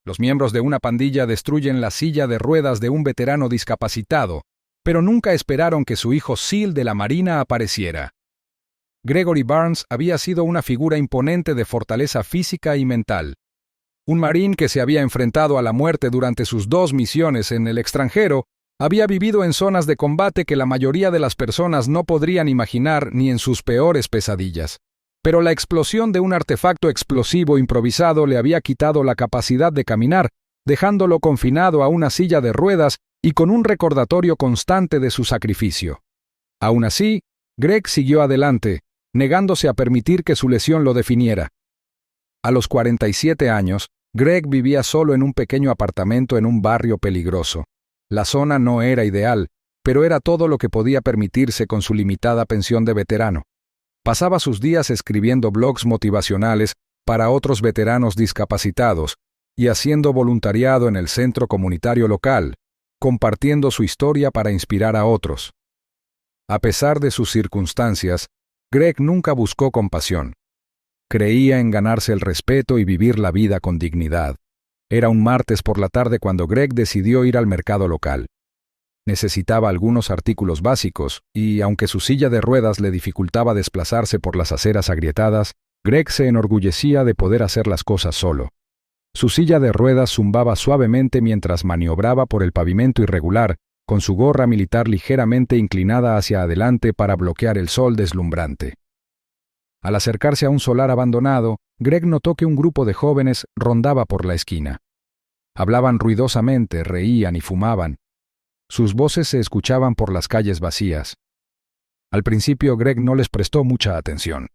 Los miembros de una pandilla destruyen la silla de ruedas de un veterano discapacitado, pero nunca esperaron que su hijo SEAL de la Marina apareciera. Gregory Barnes había sido una figura imponente de fortaleza física y mental. Un marín que se había enfrentado a la muerte durante sus 2 misiones en el extranjero, había vivido en zonas de combate que la mayoría de las personas no podrían imaginar ni en sus peores pesadillas. Pero la explosión de un artefacto explosivo improvisado le había quitado la capacidad de caminar, dejándolo confinado a una silla de ruedas y con un recordatorio constante de su sacrificio. Aún así, Greg siguió adelante, negándose a permitir que su lesión lo definiera. A los 47 años, Greg vivía solo en un pequeño apartamento en un barrio peligroso. La zona no era ideal, pero era todo lo que podía permitirse con su limitada pensión de veterano. Pasaba sus días escribiendo blogs motivacionales para otros veteranos discapacitados y haciendo voluntariado en el centro comunitario local, compartiendo su historia para inspirar a otros. A pesar de sus circunstancias, Greg nunca buscó compasión. Creía en ganarse el respeto y vivir la vida con dignidad. Era un martes por la tarde cuando Greg decidió ir al mercado local. Necesitaba algunos artículos básicos y, aunque su silla de ruedas le dificultaba desplazarse por las aceras agrietadas, Greg se enorgullecía de poder hacer las cosas solo. Su silla de ruedas zumbaba suavemente mientras maniobraba por el pavimento irregular, con su gorra militar ligeramente inclinada hacia adelante para bloquear el sol deslumbrante. Al acercarse a un solar abandonado, Greg notó que un grupo de jóvenes rondaba por la esquina. Hablaban ruidosamente, reían y fumaban. Sus voces se escuchaban por las calles vacías. Al principio Greg no les prestó mucha atención.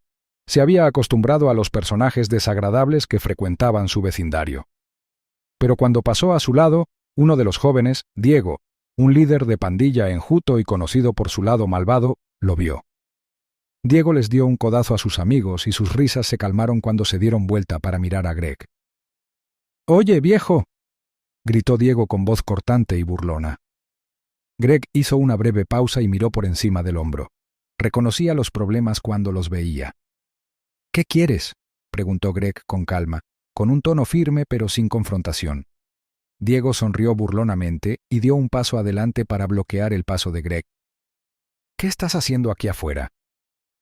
Se había acostumbrado a los personajes desagradables que frecuentaban su vecindario. Pero cuando pasó a su lado, uno de los jóvenes, Diego, un líder de pandilla enjuto y conocido por su lado malvado, lo vio. Diego les dio un codazo a sus amigos y sus risas se calmaron cuando se dieron vuelta para mirar a Greg. «¡Oye, viejo!», gritó Diego con voz cortante y burlona. Greg hizo una breve pausa y miró por encima del hombro. Reconocía los problemas cuando los veía. «¿Qué quieres?», preguntó Greg con calma, con un tono firme pero sin confrontación. Diego sonrió burlonamente y dio un paso adelante para bloquear el paso de Greg. «¿Qué estás haciendo aquí afuera?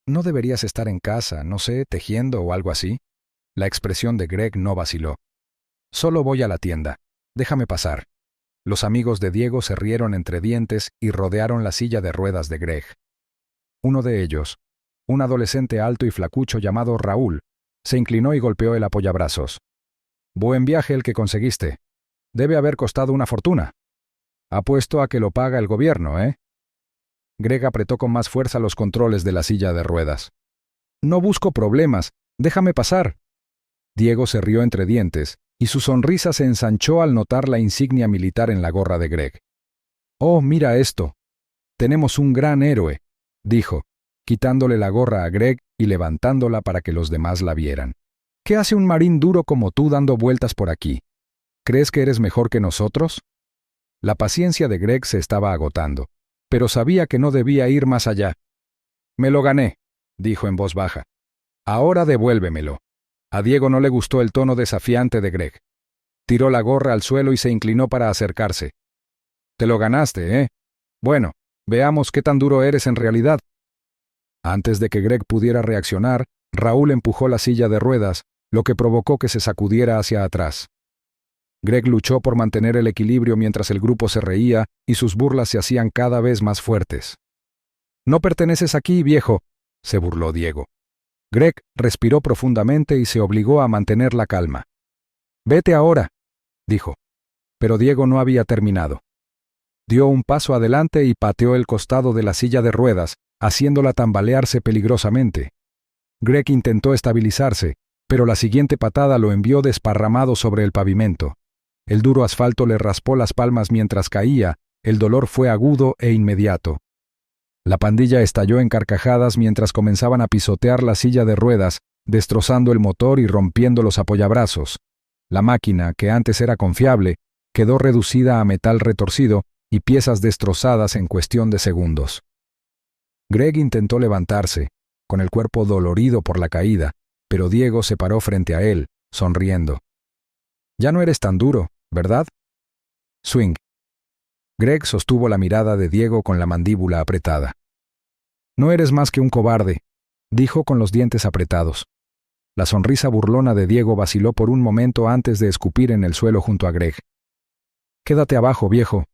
¿No deberías estar en casa, no sé, tejiendo o algo así?». La expresión de Greg no vaciló. «Solo voy a la tienda. Déjame pasar». Los amigos de Diego se rieron entre dientes y rodearon la silla de ruedas de Greg. Uno de ellos, un adolescente alto y flacucho llamado Raúl, se inclinó y golpeó el apoyabrazos. «Buen viaje el que conseguiste. Debe haber costado una fortuna. Apuesto a que lo paga el gobierno, ¿eh?». Greg apretó con más fuerza los controles de la silla de ruedas. «No busco problemas. Déjame pasar». Diego se rió entre dientes, y su sonrisa se ensanchó al notar la insignia militar en la gorra de Greg. «Oh, mira esto. Tenemos un gran héroe», dijo, quitándole la gorra a Greg y levantándola para que los demás la vieran. «¿Qué hace un marín duro como tú dando vueltas por aquí? ¿Crees que eres mejor que nosotros?». La paciencia de Greg se estaba agotando, pero sabía que no debía ir más allá. «Me lo gané», dijo en voz baja. «Ahora devuélvemelo». A Diego no le gustó el tono desafiante de Greg. Tiró la gorra al suelo y se inclinó para acercarse. «Te lo ganaste, ¿eh? Bueno, veamos qué tan duro eres en realidad». Antes de que Greg pudiera reaccionar, Raúl empujó la silla de ruedas, lo que provocó que se sacudiera hacia atrás. Greg luchó por mantener el equilibrio mientras el grupo se reía y sus burlas se hacían cada vez más fuertes. «No perteneces aquí, viejo», se burló Diego. Greg respiró profundamente y se obligó a mantener la calma. «Vete ahora», dijo. Pero Diego no había terminado. Dio un paso adelante y pateó el costado de la silla de ruedas, haciéndola tambalearse peligrosamente. Greg intentó estabilizarse, pero la siguiente patada lo envió desparramado sobre el pavimento. El duro asfalto le raspó las palmas mientras caía, el dolor fue agudo e inmediato. La pandilla estalló en carcajadas mientras comenzaban a pisotear la silla de ruedas, destrozando el motor y rompiendo los apoyabrazos. La máquina, que antes era confiable, quedó reducida a metal retorcido y piezas destrozadas en cuestión de segundos. Greg intentó levantarse, con el cuerpo dolorido por la caída, pero Diego se paró frente a él, sonriendo. Ya no eres tan duro, ¿verdad? Swing. Greg sostuvo la mirada de Diego con la mandíbula apretada. No eres más que un cobarde, dijo con los dientes apretados. La sonrisa burlona de Diego vaciló por un momento antes de escupir en el suelo junto a Greg. Quédate abajo, viejo.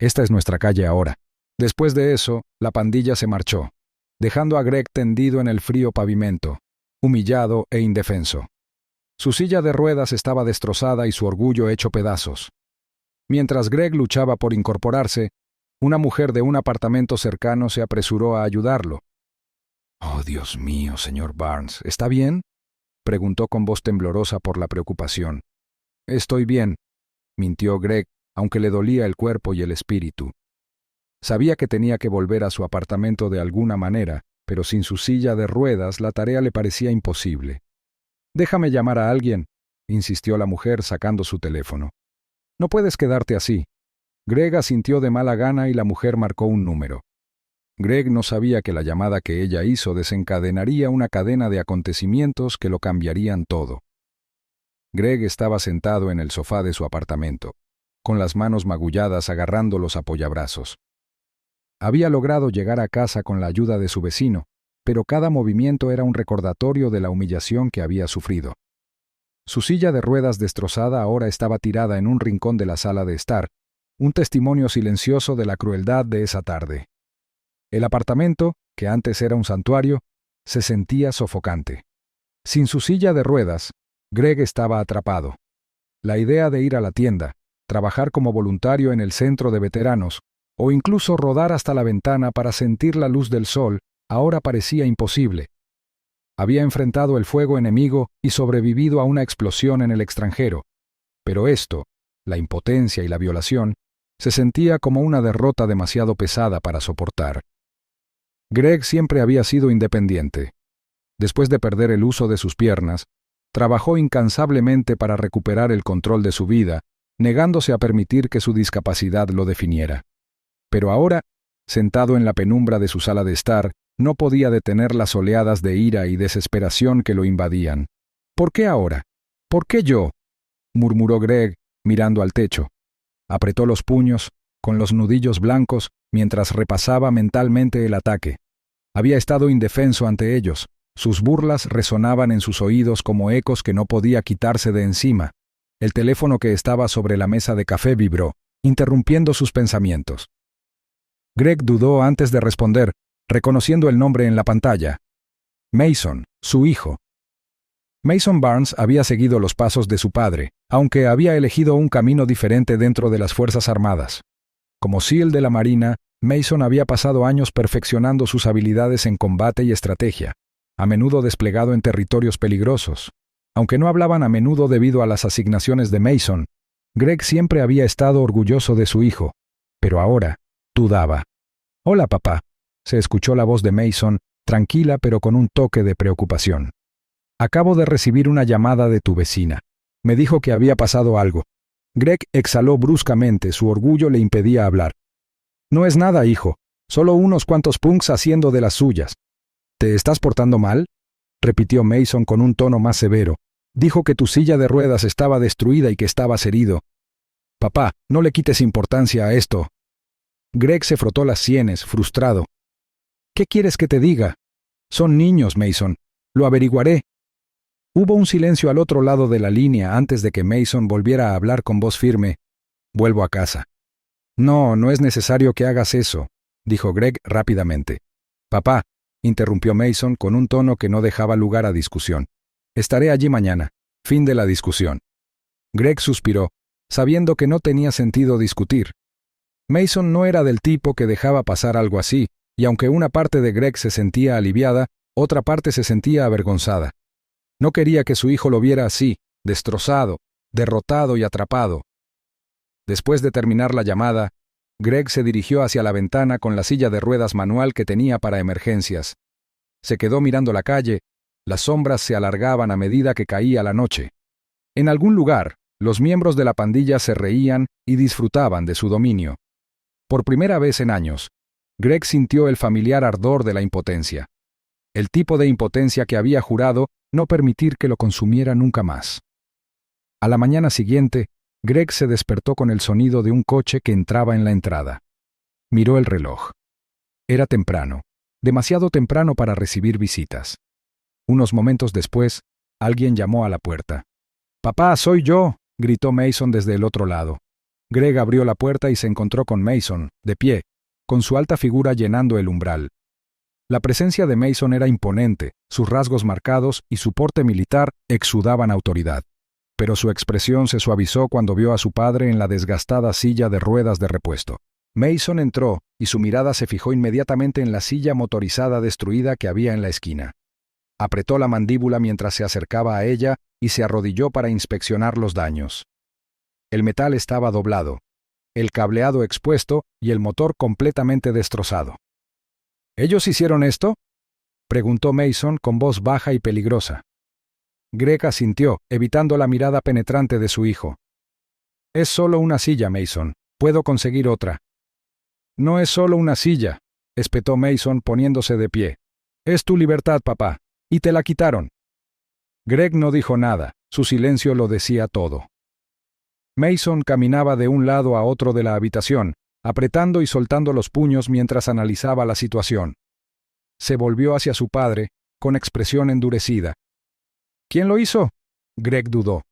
Esta es nuestra calle ahora. Después de eso, la pandilla se marchó, dejando a Greg tendido en el frío pavimento, humillado e indefenso. Su silla de ruedas estaba destrozada y su orgullo hecho pedazos. Mientras Greg luchaba por incorporarse, una mujer de un apartamento cercano se apresuró a ayudarlo. «Oh, Dios mío, señor Barnes, ¿está bien?», preguntó con voz temblorosa por la preocupación. «Estoy bien», mintió Greg, aunque le dolía el cuerpo y el espíritu. Sabía que tenía que volver a su apartamento de alguna manera, pero sin su silla de ruedas la tarea le parecía imposible. «Déjame llamar a alguien», insistió la mujer sacando su teléfono. «No puedes quedarte así». Greg asintió de mala gana y la mujer marcó un número. Greg no sabía que la llamada que ella hizo desencadenaría una cadena de acontecimientos que lo cambiarían todo. Greg estaba sentado en el sofá de su apartamento, con las manos magulladas agarrando los apoyabrazos. Había logrado llegar a casa con la ayuda de su vecino, pero cada movimiento era un recordatorio de la humillación que había sufrido. Su silla de ruedas destrozada ahora estaba tirada en un rincón de la sala de estar, un testimonio silencioso de la crueldad de esa tarde. El apartamento, que antes era un santuario, se sentía sofocante. Sin su silla de ruedas, Greg estaba atrapado. La idea de ir a la tienda, trabajar como voluntario en el centro de veteranos, o incluso rodar hasta la ventana para sentir la luz del sol, ahora parecía imposible. Había enfrentado el fuego enemigo y sobrevivido a una explosión en el extranjero, pero esto, la impotencia y la violación, se sentía como una derrota demasiado pesada para soportar. Greg siempre había sido independiente. Después de perder el uso de sus piernas, trabajó incansablemente para recuperar el control de su vida, negándose a permitir que su discapacidad lo definiera. Pero ahora, sentado en la penumbra de su sala de estar, no podía detener las oleadas de ira y desesperación que lo invadían. «¿Por qué ahora? ¿Por qué yo?», murmuró Greg, mirando al techo. Apretó los puños, con los nudillos blancos, mientras repasaba mentalmente el ataque. Había estado indefenso ante ellos. Sus burlas resonaban en sus oídos como ecos que no podía quitarse de encima. El teléfono que estaba sobre la mesa de café vibró, interrumpiendo sus pensamientos. Greg dudó antes de responder, reconociendo el nombre en la pantalla. Mason, su hijo. Mason Barnes había seguido los pasos de su padre, aunque había elegido un camino diferente dentro de las Fuerzas Armadas. Como SEAL de la Marina, Mason había pasado años perfeccionando sus habilidades en combate y estrategia, a menudo desplegado en territorios peligrosos. Aunque no hablaban a menudo debido a las asignaciones de Mason, Greg siempre había estado orgulloso de su hijo, pero ahora dudaba. «Hola, papá», se escuchó la voz de Mason, tranquila pero con un toque de preocupación. «Acabo de recibir una llamada de tu vecina. Me dijo que había pasado algo». Greg exhaló bruscamente, su orgullo le impedía hablar. «No es nada, hijo, solo unos cuantos punks haciendo de las suyas». «¿Te estás portando mal?», repitió Mason con un tono más severo. «Dijo que tu silla de ruedas estaba destruida y que estabas herido». «Papá, no le quites importancia a esto». Greg se frotó las sienes, frustrado. «¿Qué quieres que te diga? Son niños, Mason. Lo averiguaré». Hubo un silencio al otro lado de la línea antes de que Mason volviera a hablar con voz firme. «Vuelvo a casa». «No, no es necesario que hagas eso», dijo Greg rápidamente. «Papá», interrumpió Mason con un tono que no dejaba lugar a discusión. «Estaré allí mañana». Fin de la discusión. Greg suspiró, sabiendo que no tenía sentido discutir. Mason no era del tipo que dejaba pasar algo así, y aunque una parte de Greg se sentía aliviada, otra parte se sentía avergonzada. No quería que su hijo lo viera así, destrozado, derrotado y atrapado. Después de terminar la llamada, Greg se dirigió hacia la ventana con la silla de ruedas manual que tenía para emergencias. Se quedó mirando la calle, las sombras se alargaban a medida que caía la noche. En algún lugar, los miembros de la pandilla se reían y disfrutaban de su dominio. Por primera vez en años, Greg sintió el familiar ardor de la impotencia. El tipo de impotencia que había jurado no permitir que lo consumiera nunca más. A la mañana siguiente, Greg se despertó con el sonido de un coche que entraba en la entrada. Miró el reloj. Era temprano, demasiado temprano para recibir visitas. Unos momentos después, alguien llamó a la puerta. «¡Papá, soy yo!», gritó Mason desde el otro lado. Greg abrió la puerta y se encontró con Mason, de pie, con su alta figura llenando el umbral. La presencia de Mason era imponente, sus rasgos marcados y su porte militar exudaban autoridad. Pero su expresión se suavizó cuando vio a su padre en la desgastada silla de ruedas de repuesto. Mason entró y su mirada se fijó inmediatamente en la silla motorizada destruida que había en la esquina. Apretó la mandíbula mientras se acercaba a ella y se arrodilló para inspeccionar los daños. El metal estaba doblado, el cableado expuesto y el motor completamente destrozado. ¿Ellos hicieron esto?, preguntó Mason con voz baja y peligrosa. Greg asintió, evitando la mirada penetrante de su hijo. «Es solo una silla, Mason. Puedo conseguir otra». «No es solo una silla», espetó Mason poniéndose de pie. «Es tu libertad, papá. Y te la quitaron». Greg no dijo nada, su silencio lo decía todo. Mason caminaba de un lado a otro de la habitación, apretando y soltando los puños mientras analizaba la situación. Se volvió hacia su padre, con expresión endurecida. «¿Quién lo hizo?», Greg dudó.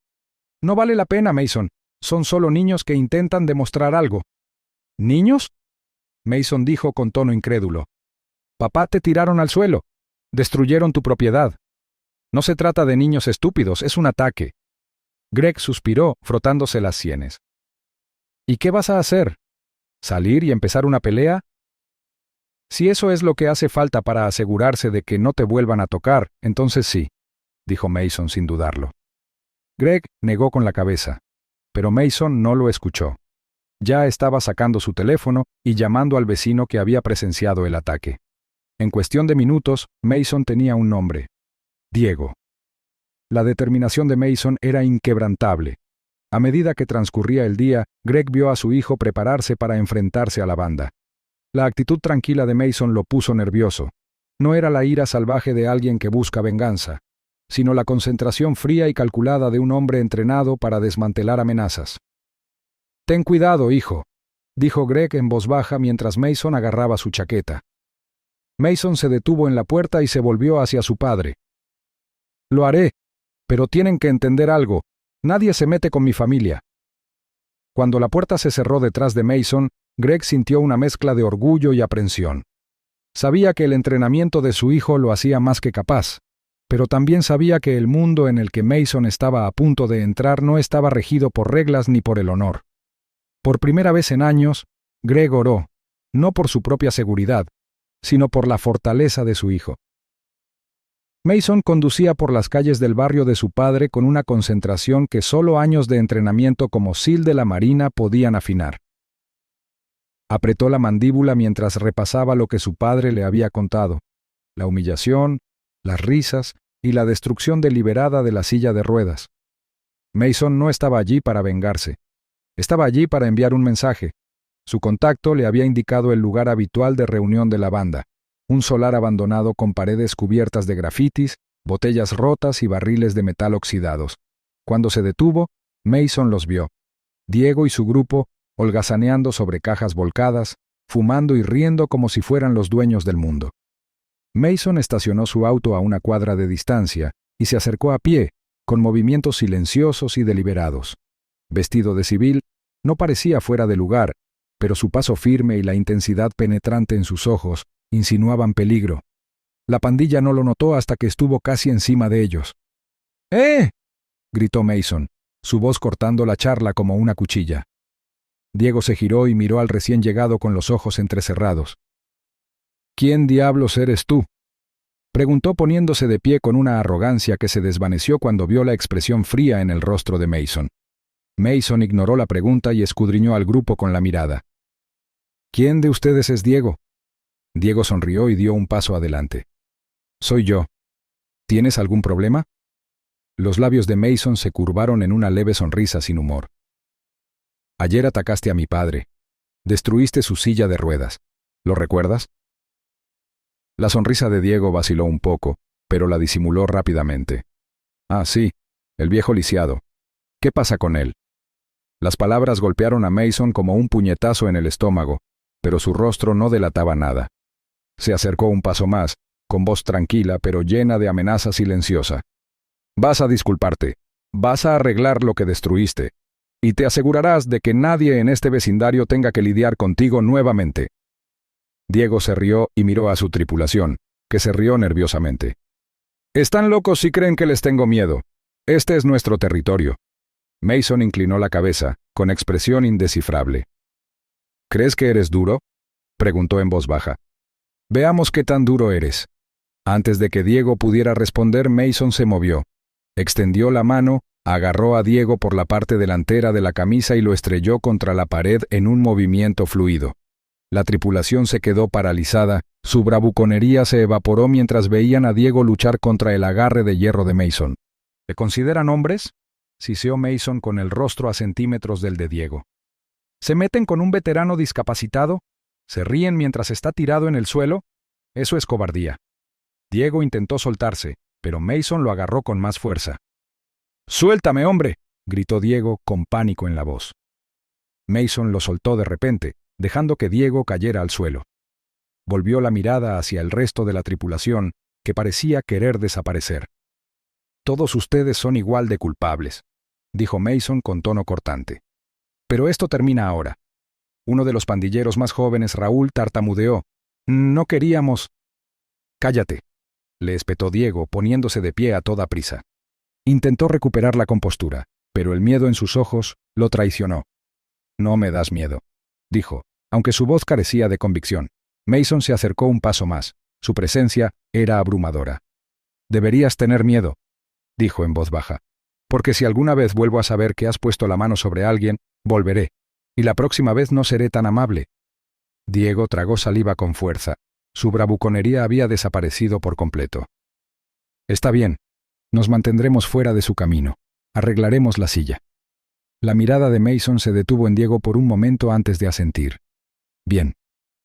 «No vale la pena, Mason. Son solo niños que intentan demostrar algo». «¿Niños?», Mason dijo con tono incrédulo. «Papá, te tiraron al suelo. Destruyeron tu propiedad. No se trata de niños estúpidos, es un ataque». Greg suspiró, frotándose las sienes. «¿Y qué vas a hacer? ¿Salir y empezar una pelea? Si eso es lo que hace falta para asegurarse de que no te vuelvan a tocar, entonces sí», dijo Mason sin dudarlo. Greg negó con la cabeza, pero Mason no lo escuchó. Ya estaba sacando su teléfono y llamando al vecino que había presenciado el ataque. En cuestión de minutos, Mason tenía un nombre: Diego. La determinación de Mason era inquebrantable. A medida que transcurría el día, Greg vio a su hijo prepararse para enfrentarse a la banda. La actitud tranquila de Mason lo puso nervioso. No era la ira salvaje de alguien que busca venganza, sino la concentración fría y calculada de un hombre entrenado para desmantelar amenazas. «Ten cuidado, hijo», dijo Greg en voz baja mientras Mason agarraba su chaqueta. Mason se detuvo en la puerta y se volvió hacia su padre. «Lo haré, pero tienen que entender algo. Nadie se mete con mi familia». Cuando la puerta se cerró detrás de Mason, Greg sintió una mezcla de orgullo y aprensión. Sabía que el entrenamiento de su hijo lo hacía más que capaz, pero también sabía que el mundo en el que Mason estaba a punto de entrar no estaba regido por reglas ni por el honor. Por primera vez en años, Greg oró, no por su propia seguridad, sino por la fortaleza de su hijo. Mason conducía por las calles del barrio de su padre con una concentración que solo años de entrenamiento como SEAL de la Marina podían afinar. Apretó la mandíbula mientras repasaba lo que su padre le había contado: la humillación, las risas y la destrucción deliberada de la silla de ruedas. Mason no estaba allí para vengarse. Estaba allí para enviar un mensaje. Su contacto le había indicado el lugar habitual de reunión de la banda: un solar abandonado con paredes cubiertas de grafitis, botellas rotas y barriles de metal oxidados. Cuando se detuvo, Mason los vio. Diego y su grupo, holgazaneando sobre cajas volcadas, fumando y riendo como si fueran los dueños del mundo. Mason estacionó su auto a una cuadra de distancia y se acercó a pie, con movimientos silenciosos y deliberados. Vestido de civil, no parecía fuera de lugar, pero su paso firme y la intensidad penetrante en sus ojos insinuaban peligro. La pandilla no lo notó hasta que estuvo casi encima de ellos. «¡Eh!», gritó Mason, su voz cortando la charla como una cuchilla. Diego se giró y miró al recién llegado con los ojos entrecerrados. «¿Quién diablos eres tú?», preguntó poniéndose de pie con una arrogancia que se desvaneció cuando vio la expresión fría en el rostro de Mason. Mason ignoró la pregunta y escudriñó al grupo con la mirada. «¿Quién de ustedes es Diego?». Diego sonrió y dio un paso adelante. «Soy yo. ¿Tienes algún problema?». Los labios de Mason se curvaron en una leve sonrisa sin humor. «Ayer atacaste a mi padre. Destruiste su silla de ruedas. ¿Lo recuerdas?». La sonrisa de Diego vaciló un poco, pero la disimuló rápidamente. «Ah, sí, el viejo lisiado. ¿Qué pasa con él? Las palabras golpearon a Mason como un puñetazo en el estómago, pero su rostro no delataba nada. Se acercó un paso más, con voz tranquila pero llena de amenaza silenciosa. Vas a disculparte, vas a arreglar lo que destruiste, y te asegurarás de que nadie en este vecindario tenga que lidiar contigo nuevamente. Diego se rió y miró a su tripulación, que se rió nerviosamente. Están locos si creen que les tengo miedo. Este es nuestro territorio. Mason inclinó la cabeza, con expresión indescifrable. ¿Crees que eres duro?, preguntó en voz baja. Veamos qué tan duro eres. Antes de que Diego pudiera responder, Mason se movió. Extendió la mano, agarró a Diego por la parte delantera de la camisa y lo estrelló contra la pared en un movimiento fluido. La tripulación se quedó paralizada, su bravuconería se evaporó mientras veían a Diego luchar contra el agarre de hierro de Mason. ¿Se consideran hombres?, siseó Mason con el rostro a centímetros del de Diego. ¿Se meten con un veterano discapacitado? ¿Se ríen mientras está tirado en el suelo? Eso es cobardía. Diego intentó soltarse, pero Mason lo agarró con más fuerza. ¡Suéltame, hombre!, gritó Diego con pánico en la voz. Mason lo soltó de repente, dejando que Diego cayera al suelo. Volvió la mirada hacia el resto de la tripulación, que parecía querer desaparecer. Todos ustedes son igual de culpables, dijo Mason con tono cortante. Pero esto termina ahora. Uno de los pandilleros más jóvenes, Raúl, tartamudeó. No queríamos. Cállate, le espetó Diego, poniéndose de pie a toda prisa. Intentó recuperar la compostura, pero el miedo en sus ojos lo traicionó. No me das miedo, dijo, aunque su voz carecía de convicción. Mason se acercó un paso más. Su presencia era abrumadora. Deberías tener miedo, dijo en voz baja, porque si alguna vez vuelvo a saber que has puesto la mano sobre alguien, volveré, y la próxima vez no seré tan amable. Diego tragó saliva con fuerza. Su bravuconería había desaparecido por completo. Está bien, nos mantendremos fuera de su camino. Arreglaremos la silla. La mirada de Mason se detuvo en Diego por un momento antes de asentir. Bien.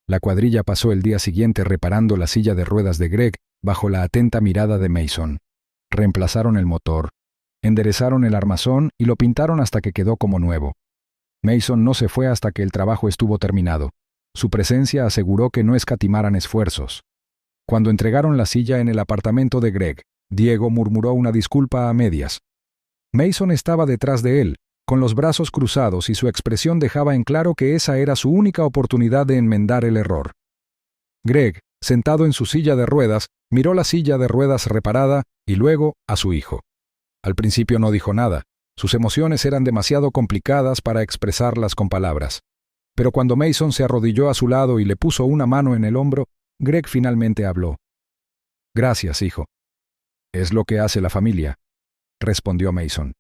La cuadrilla pasó el día siguiente reparando la silla de ruedas de Greg bajo la atenta mirada de Mason. Reemplazaron el motor, enderezaron el armazón y lo pintaron hasta que quedó como nuevo. Mason no se fue hasta que el trabajo estuvo terminado. Su presencia aseguró que no escatimaran esfuerzos. Cuando entregaron la silla en el apartamento de Greg, Diego murmuró una disculpa a medias. Mason estaba detrás de él, con los brazos cruzados, y su expresión dejaba en claro que esa era su única oportunidad de enmendar el error. Greg, sentado en su silla de ruedas, miró la silla de ruedas reparada y luego a su hijo. Al principio no dijo nada. Sus emociones eran demasiado complicadas para expresarlas con palabras. Pero cuando Mason se arrodilló a su lado y le puso una mano en el hombro, Greg finalmente habló. «Gracias, hijo». «Es lo que hace la familia», respondió Mason.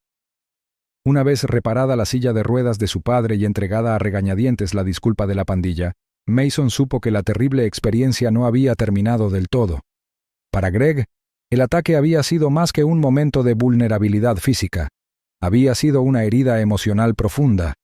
Una vez reparada la silla de ruedas de su padre y entregada a regañadientes la disculpa de la pandilla, Mason supo que la terrible experiencia no había terminado del todo. Para Greg, el ataque había sido más que un momento de vulnerabilidad física. Había sido una herida emocional profunda.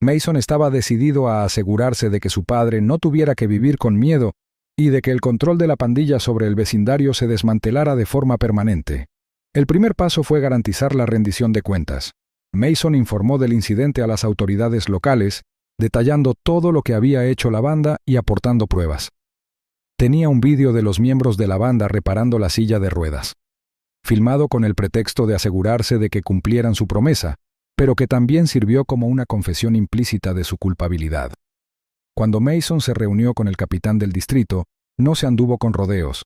Mason estaba decidido a asegurarse de que su padre no tuviera que vivir con miedo y de que el control de la pandilla sobre el vecindario se desmantelara de forma permanente. El primer paso fue garantizar la rendición de cuentas. Mason informó del incidente a las autoridades locales, detallando todo lo que había hecho la banda y aportando pruebas. Tenía un vídeo de los miembros de la banda reparando la silla de ruedas, filmado con el pretexto de asegurarse de que cumplieran su promesa, pero que también sirvió como una confesión implícita de su culpabilidad. Cuando Mason se reunió con el capitán del distrito, no se anduvo con rodeos.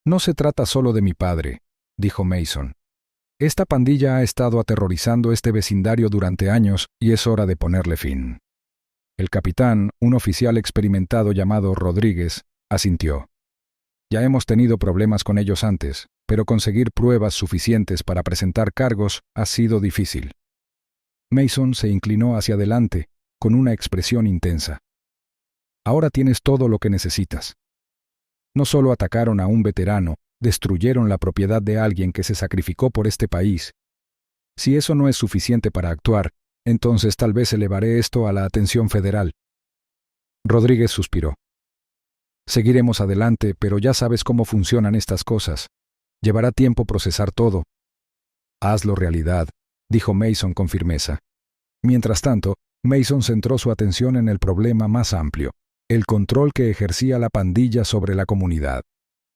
«No se trata solo de mi padre», dijo Mason. «Esta pandilla ha estado aterrorizando este vecindario durante años y es hora de ponerle fin». El capitán, un oficial experimentado llamado Rodríguez, asintió. «Ya hemos tenido problemas con ellos antes, pero conseguir pruebas suficientes para presentar cargos ha sido difícil». Mason se inclinó hacia adelante, con una expresión intensa. «Ahora tienes todo lo que necesitas. No solo atacaron a un veterano, destruyeron la propiedad de alguien que se sacrificó por este país. Si eso no es suficiente para actuar, entonces tal vez elevaré esto a la atención federal». Rodríguez suspiró. «Seguiremos adelante, pero ya sabes cómo funcionan estas cosas. Llevará tiempo procesar todo». «Hazlo realidad», dijo Mason con firmeza. Mientras tanto, Mason centró su atención en el problema más amplio, el control que ejercía la pandilla sobre la comunidad.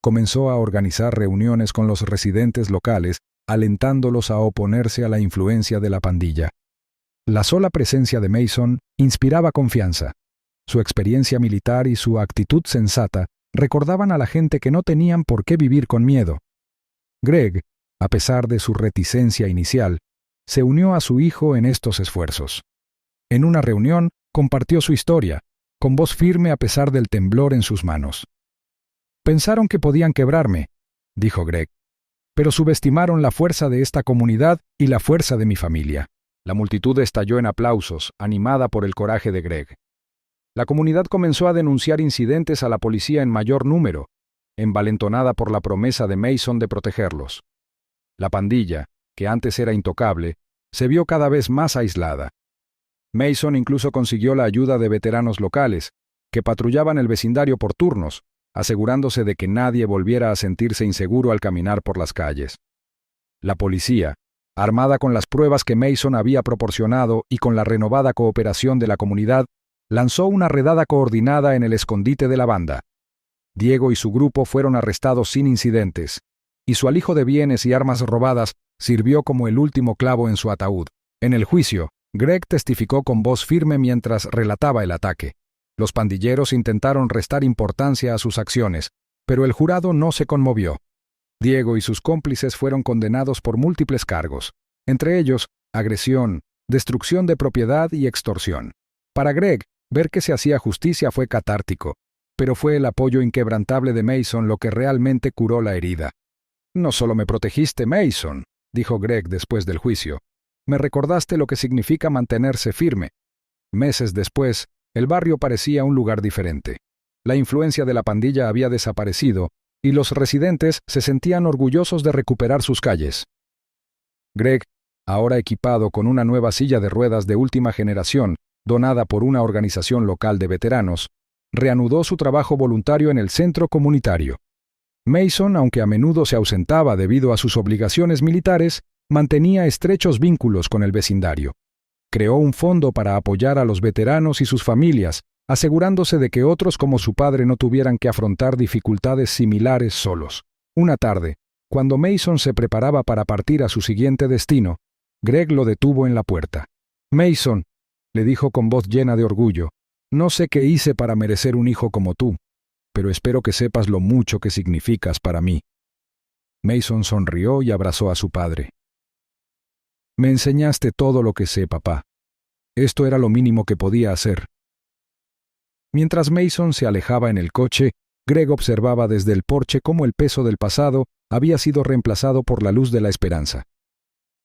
Comenzó a organizar reuniones con los residentes locales, alentándolos a oponerse a la influencia de la pandilla. La sola presencia de Mason inspiraba confianza. Su experiencia militar y su actitud sensata recordaban a la gente que no tenían por qué vivir con miedo. Greg, a pesar de su reticencia inicial, se unió a su hijo en estos esfuerzos. En una reunión, compartió su historia, con voz firme a pesar del temblor en sus manos. «Pensaron que podían quebrarme», dijo Greg, «pero subestimaron la fuerza de esta comunidad y la fuerza de mi familia». La multitud estalló en aplausos, animada por el coraje de Greg. La comunidad comenzó a denunciar incidentes a la policía en mayor número, envalentonada por la promesa de Mason de protegerlos. La pandilla, que antes era intocable, se vio cada vez más aislada. Mason incluso consiguió la ayuda de veteranos locales, que patrullaban el vecindario por turnos, asegurándose de que nadie volviera a sentirse inseguro al caminar por las calles. La policía, armada con las pruebas que Mason había proporcionado y con la renovada cooperación de la comunidad, lanzó una redada coordinada en el escondite de la banda. Diego y su grupo fueron arrestados sin incidentes, y su alijo de bienes y armas robadas sirvió como el último clavo en su ataúd. En el juicio, Greg testificó con voz firme mientras relataba el ataque. Los pandilleros intentaron restar importancia a sus acciones, pero el jurado no se conmovió. Diego y sus cómplices fueron condenados por múltiples cargos, entre ellos agresión, destrucción de propiedad y extorsión. Para Greg, ver que se hacía justicia fue catártico, pero fue el apoyo inquebrantable de Mason lo que realmente curó la herida. «No solo me protegiste, Mason», dijo Greg después del juicio, «me recordaste lo que significa mantenerse firme». Meses después, el barrio parecía un lugar diferente. La influencia de la pandilla había desaparecido, y los residentes se sentían orgullosos de recuperar sus calles. Greg, ahora equipado con una nueva silla de ruedas de última generación, donada por una organización local de veteranos, reanudó su trabajo voluntario en el centro comunitario. Mason, aunque a menudo se ausentaba debido a sus obligaciones militares, mantenía estrechos vínculos con el vecindario. Creó un fondo para apoyar a los veteranos y sus familias, asegurándose de que otros como su padre no tuvieran que afrontar dificultades similares solos. Una tarde, cuando Mason se preparaba para partir a su siguiente destino, Greg lo detuvo en la puerta. «Mason», le dijo con voz llena de orgullo, «no sé qué hice para merecer un hijo como tú, pero espero que sepas lo mucho que significas para mí». Mason sonrió y abrazó a su padre. «Me enseñaste todo lo que sé, papá. Esto era lo mínimo que podía hacer». Mientras Mason se alejaba en el coche, Greg observaba desde el porche cómo el peso del pasado había sido reemplazado por la luz de la esperanza.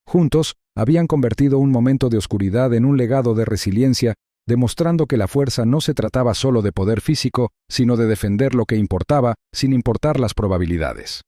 Juntos, habían convertido un momento de oscuridad en un legado de resiliencia, demostrando que la fuerza no se trataba solo de poder físico, sino de defender lo que importaba, sin importar las probabilidades.